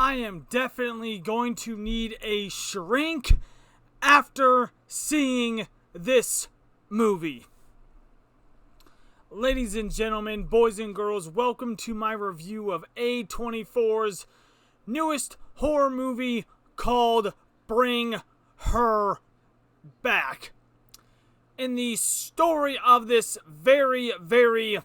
I am definitely going to need a shrink after seeing this movie. Ladies and gentlemen, boys and girls, welcome to my review of A24's newest horror movie called Bring Her Back. And the story of this very, very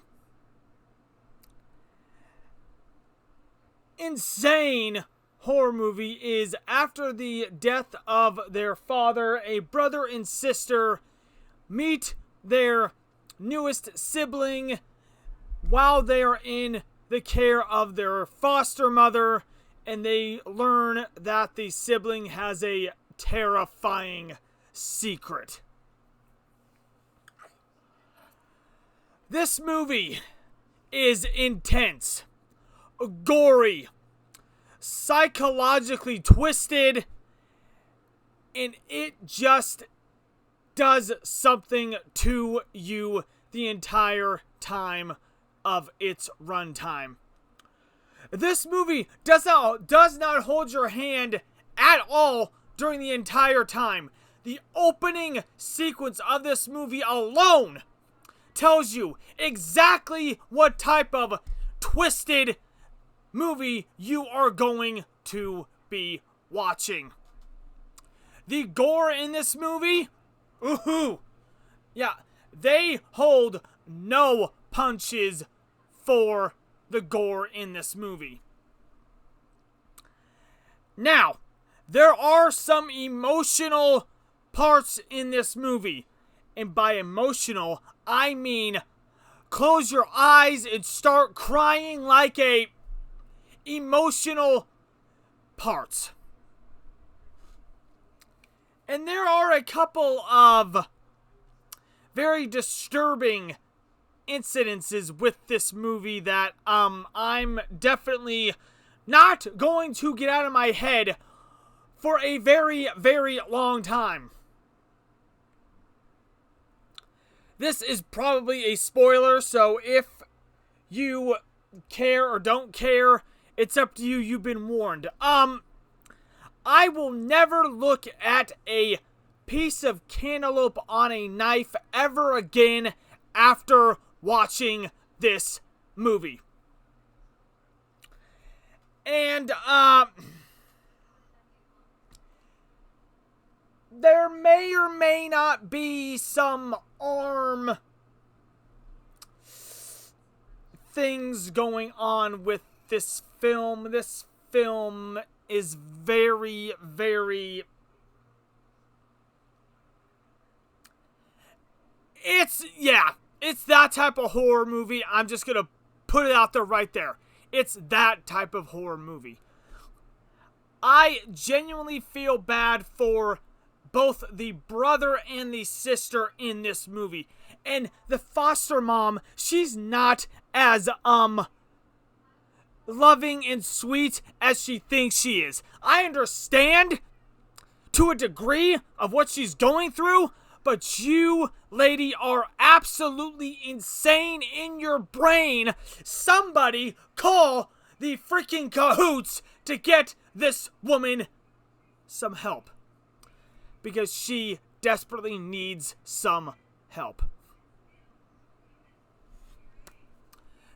insane horror movie is after the death of their father, a brother and sister meet their newest sibling while they are in the care of their foster mother, and they learn that the sibling has a terrifying secret. This movie is intense, gory, psychologically twisted, and it just does something to you the entire time of its runtime. This movie does not hold your hand at all during the entire time. The opening sequence of this movie alone tells you exactly what type of twisted movie you are going to be watching. The gore in this movie, yeah, they hold no punches for the gore in this movie. Now, there are some emotional parts in this movie. And by emotional, I mean close your eyes and start crying like a emotional parts. And there are a couple of very disturbing incidences with this movie that I'm definitely not going to get out of my head for a very, very long time. This is probably a spoiler, so if you care or don't care, it's up to you. You've been warned. I will never look at a piece of cantaloupe on a knife ever again after watching this movie. And, there may or may not be some arm things going on with this film. This film is very, very... It's that type of horror movie. I'm just gonna put it out there right there. It's that type of horror movie. I genuinely feel bad for both the brother and the sister in this movie. And the foster mom, she's not as, loving and sweet as she thinks she is. I understand to a degree of what she's going through, but you, lady, are absolutely insane in your brain. Somebody call the freaking cahoots to get this woman some help. Because she desperately needs some help.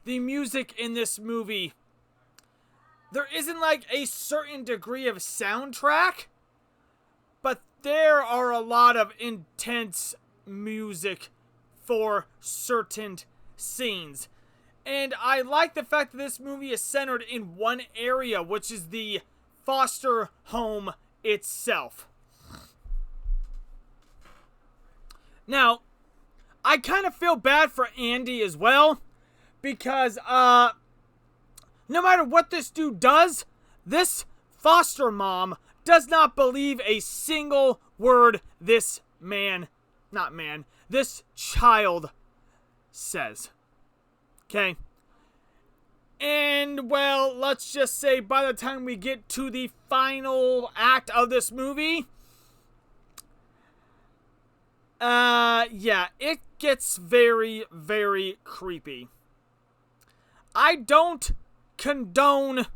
The music in this movie, there isn't like a certain degree of soundtrack, but there are a lot of intense music for certain scenes. And I like the fact that this movie is centered in one area, which is the foster home itself. Now, I kind of feel bad for Andy as well, because, no matter what this dude does, this foster mom does not believe a single word this child says. Okay? And, well, let's just say by the time we get to the final act of this movie, it gets very, very creepy. I don't condone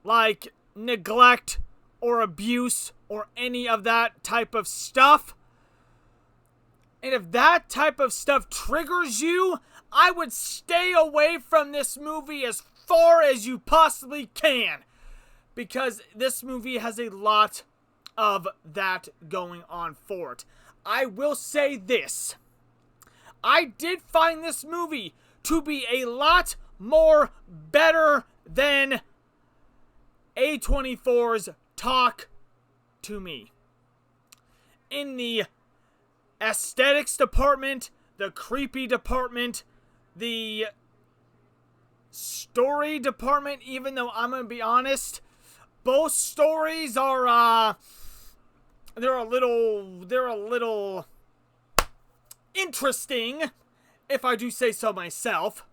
like neglect or abuse or any of that type of stuff. And if that type of stuff triggers you, I would stay away from this movie as far as you possibly can, because this movie has a lot of that going on for it. I will say this. I did find this movie to be a lot more better than A24's Talk to Me. In the aesthetics department, the creepy department, the story department, even though I'm going to be honest, both stories are, they're a little interesting, if I do say so myself.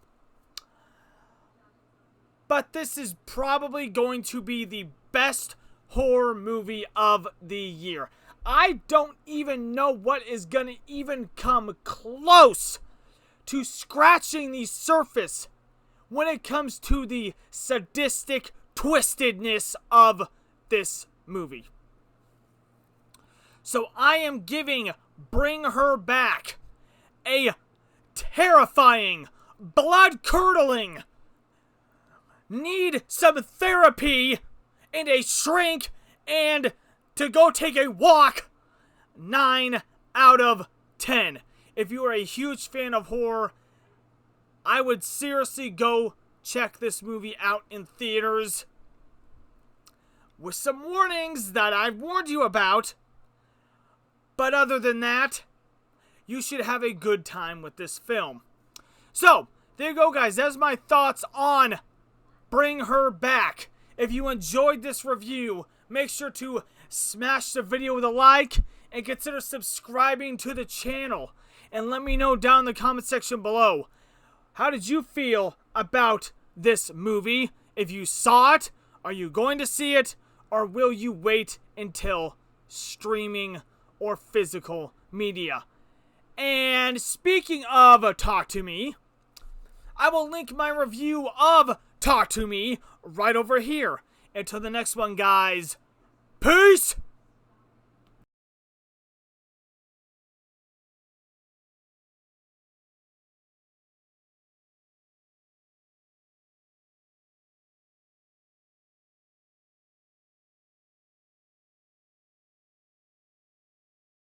But this is probably going to be the best horror movie of the year. I don't even know what is going to even come close to scratching the surface when it comes to the sadistic twistedness of this movie. So I am giving Bringherback a terrifying, blood-curdling, need some therapy and a shrink and to go take a walk, 9 out of 10. If you are a huge fan of horror, I would seriously go check this movie out in theaters, with some warnings that I've warned you about. But other than that, you should have a good time with this film. So, there you go, guys. That's my thoughts on Bringherback. If you enjoyed this review, make sure to smash the video with a like and consider subscribing to the channel. And let me know down in the comment section below, how did you feel about this movie? If you saw it, are you going to see it, or will you wait until streaming or physical media? And speaking of Talk to Me, I will link my review of Talk to Me right over here. Until the next one, guys, peace!